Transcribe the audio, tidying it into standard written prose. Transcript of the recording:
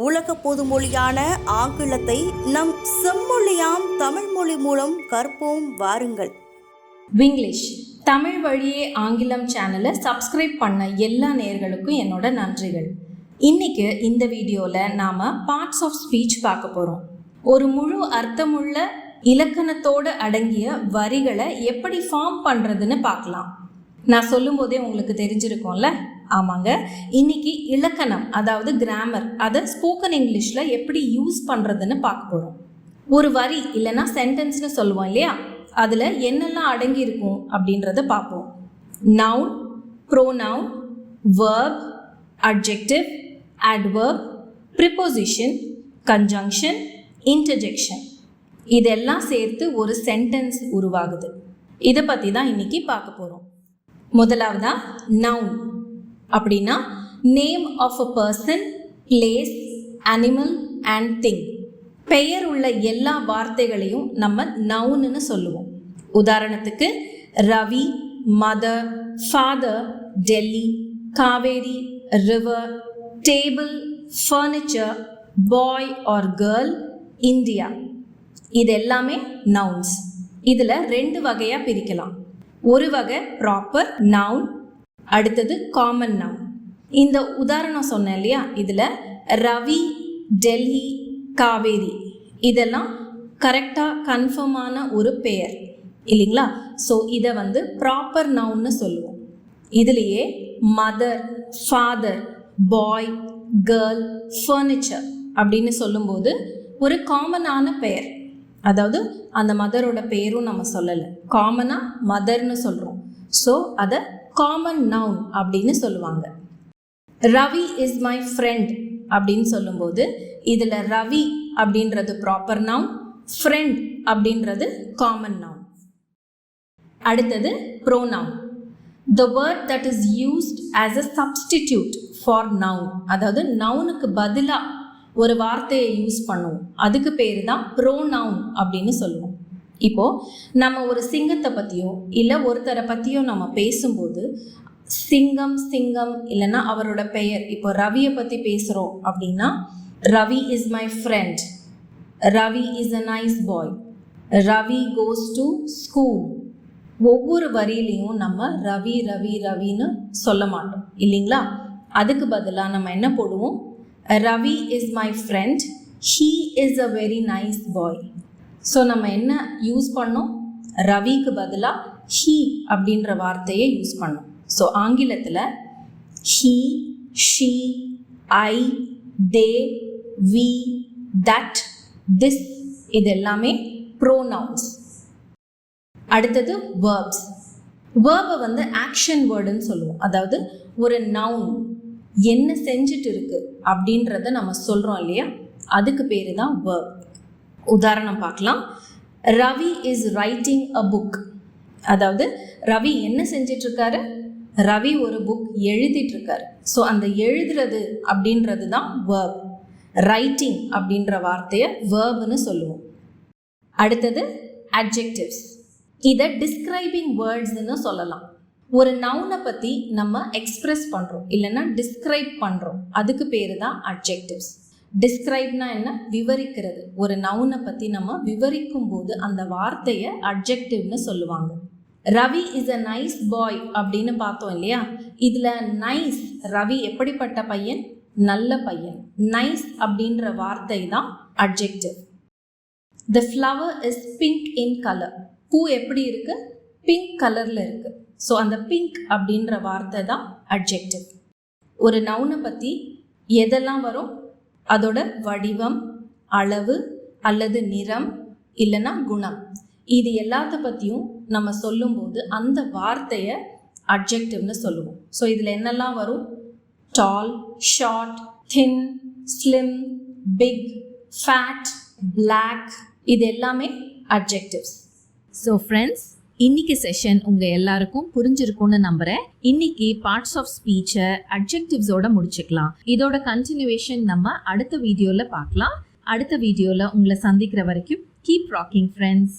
உலக பொதுமொழியான ஆங்கிலத்தை நம் செம்மொழியாம் தமிழ் மொழி மூலம் கற்போம் வாருங்கள். விங்கிலீஷ் தமிழ் வழியே ஆங்கிலம் சேனலை சப்ஸ்கிரைப் பண்ண எல்லா நேயர்களுக்கும் என்னோட நன்றிகள். இன்னைக்கு இந்த வீடியோவில் நாம் பார்ட்ஸ் ஆஃப் ஸ்பீச் பார்க்க போகிறோம். ஒரு முழு அர்த்தமுள்ள இலக்கணத்தோடு அடங்கிய வரிகளை எப்படி ஃபார்ம் பண்ணுறதுன்னு பார்க்கலாம். நான் சொல்லும் போதே உங்களுக்கு தெரிஞ்சிருக்கோம்ல. ஆமாங்க, இன்னைக்கு இலக்கணம் அதாவது கிராமர் அதை ஸ்போக்கன் இங்கிலீஷில் எப்படி யூஸ் பண்ணுறதுன்னு பார்க்க போகிறோம். ஒரு வரி இல்லைன்னா சென்டென்ஸ்னு சொல்லுவோம் இல்லையா, அதில் என்னெல்லாம் அடங்கி இருக்கும் அப்படின்றத பார்ப்போம். Noun, pronoun, verb, adjective, adverb, preposition, conjunction, interjection இதெல்லாம் சேர்த்து ஒரு சென்டென்ஸ் உருவாகுது. இதை பற்றி தான் இன்னைக்கு பார்க்க போகிறோம். முதலாவதா நவுன் அப்படின்னா name of a person, place, animal and thing. பெயர் உள்ள எல்லா வார்த்தைகளையும் நம்ம நவுன்னு சொல்லுவோம். உதாரணத்துக்கு Ravi, mother, father, Delhi, Kaveri, river, table, furniture, boy or girl, India. இது எல்லாமே நவுன்ஸ். இதில் ரெண்டு வகையாக பிரிக்கலாம். ஒரு வகை ப்ராப்பர் நவுன், அடுத்தது காமன் நவுன். இந்த உதாரணம் சொன்னேன் இல்லையா, இதில் ரவி, டெல்லி, காவேரி இதெல்லாம் கரெக்டாக கன்ஃபார்மான ஒரு பெயர் இல்லைங்களா. ஸோ இதை ப்ராப்பர் நவுன்னு சொல்லுவோம். இதுலேயே மதர், ஃபாதர், பாய், கேர்ள், ஃபர்னிச்சர் அப்படின்னு சொல்லும்போது ஒரு காமனான பெயர், அதாவது அந்த மதரோட பெயரும் நம்ம சொல்லலை, காமனாக மதர்னு சொல்கிறோம். ஸோ அதை காமன் நவுன் அப்படின்னு சொல்லுவாங்க. ரவி இஸ் மை ஃப்ரெண்ட் அப்படின்னு சொல்லும்போது இதில் ரவி அப்படின்றது ப்ராப்பர் நவுன், ஃப்ரெண்ட் அப்படின்றது காமன் நவுன். அடுத்தது pronoun. The word that is used as a substitute for noun, அதாவது நவுனுக்கு பதிலாக ஒரு வார்த்தையை யூஸ் பண்ணுவோம், அதுக்கு பேர் தான் ப்ரோனவுன் அப்படின்னு சொல்லுவோம். இப்போது நம்ம ஒரு சிங்கத்தை பற்றியோ இல்லை ஒருத்தரை பற்றியோ நம்ம பேசும்போது சிங்கம் சிங்கம் இல்லைன்னா அவரோட பெயர், இப்போ ரவியை பற்றி பேசுகிறோம் அப்படின்னா Ravi is my friend, Ravi is a nice bye, Ravi goes to school. ஒவ்வொரு வரியிலையும் நம்ம ரவி ரவி ரவின்னு சொல்ல மாட்டோம் இல்லைங்களா. அதுக்கு பதிலாக நம்ம என்ன போடுவோம், Ravi is my friend, he is a very nice bye. So நம்ம என்ன யூஸ் பண்ணோம், ரவிக்கு பதிலாக ஹீ அப்படின்ற வார்த்தையை யூஸ் பண்ணோம். ஸோ ஆங்கிலத்தில் he, she, I, they, we, that, this இது எல்லாமே ப்ரோனவுன்ஸ். அடுத்தது வேர்ப்ஸ். வேர்பை ஆக்ஷன் வேர்டுன்னு சொல்லுவோம். அதாவது ஒரு நவுன் என்ன செஞ்சுட்டு இருக்கு அப்படின்றத நம்ம சொல்கிறோம் இல்லையா, அதுக்கு பேர் தான் வேர்ப். உதாரணம் பார்க்கலாம். Ravi is writing a book. அதாவது ரவி என்ன செஞ்சிட்ருக்காரு, ரவி ஒரு புக் எழுதிட்டுருக்காரு. ஸோ அந்த எழுதுறது அப்படின்றது தான் வேர்ப். ரைட்டிங் அப்படின்ற வார்த்தையை வேர்ப்னு சொல்லுவோம். அடுத்தது அட்ஜெக்டிவ்ஸ். இதை டிஸ்கிரைபிங் வேர்ட்ஸ்ன்னு சொல்லலாம். ஒரு நவுனை பற்றி நம்ம எக்ஸ்பிரஸ் பண்ணுறோம் இல்லைன்னா டிஸ்கிரைப் பண்ணுறோம், அதுக்கு பேர் தான் அட்ஜெக்டிவ்ஸ். டிஸ்கிரைப்னா என்ன, விவரிக்கிறது. ஒரு நவுனை பற்றி நம்ம விவரிக்கும் போது அந்த வார்த்தையை அட்ஜெக்டிவ்னு சொல்லுவாங்க. ரவி இஸ் அ நைஸ் பாய் அப்படின்னு பார்த்தோம் இல்லையா. இதில் நைஸ், ரவி எப்படிப்பட்ட பையன், நல்ல பையன். நைஸ் அப்படின்ற வார்த்தை தான் adjective. The flower is pink in colour. பூ எப்படி இருக்கு, பிங்க் கலரில் இருக்கு. ஸோ அந்த பிங்க் அப்படின்ற வார்த்தை தான் அட்ஜெக்டிவ். ஒரு நவுனை பற்றி எதெல்லாம் வரும், அதோட வடிவம், அளவு அல்லது நிறம் இல்லைன்னா குணம், இது எல்லாத்த பற்றியும் நம்ம சொல்லும்போது அந்த வார்த்தையை அட்ஜெக்டிவ்னு சொல்லுவோம். ஸோ இதில் என்னெல்லாம் வரும், டால், ஷார்ட், தின், ஸ்லிம், பிக், ஃபேட், பிளாக், இது எல்லாமே அட்ஜெக்டிவ்ஸ். ஸோ ஃப்ரெண்ட்ஸ், இன்னைக்கு செஷன் உங்கள் எல்லாருக்கும் புரிஞ்சிருக்கும்னு நம்புகிறேன். இன்னைக்கு பார்ட்ஸ் ஆஃப் ஸ்பீச்சை அட்ஜெக்டிவ்ஸோட முடிச்சுக்கலாம். இதோட கண்டினியூவேஷன் நம்ம அடுத்த வீடியோவில் பார்க்கலாம். அடுத்த வீடியோவில் உங்களை சந்திக்கிற வரைக்கும் கீப் ராக்கிங் ஃப்ரெண்ட்ஸ்.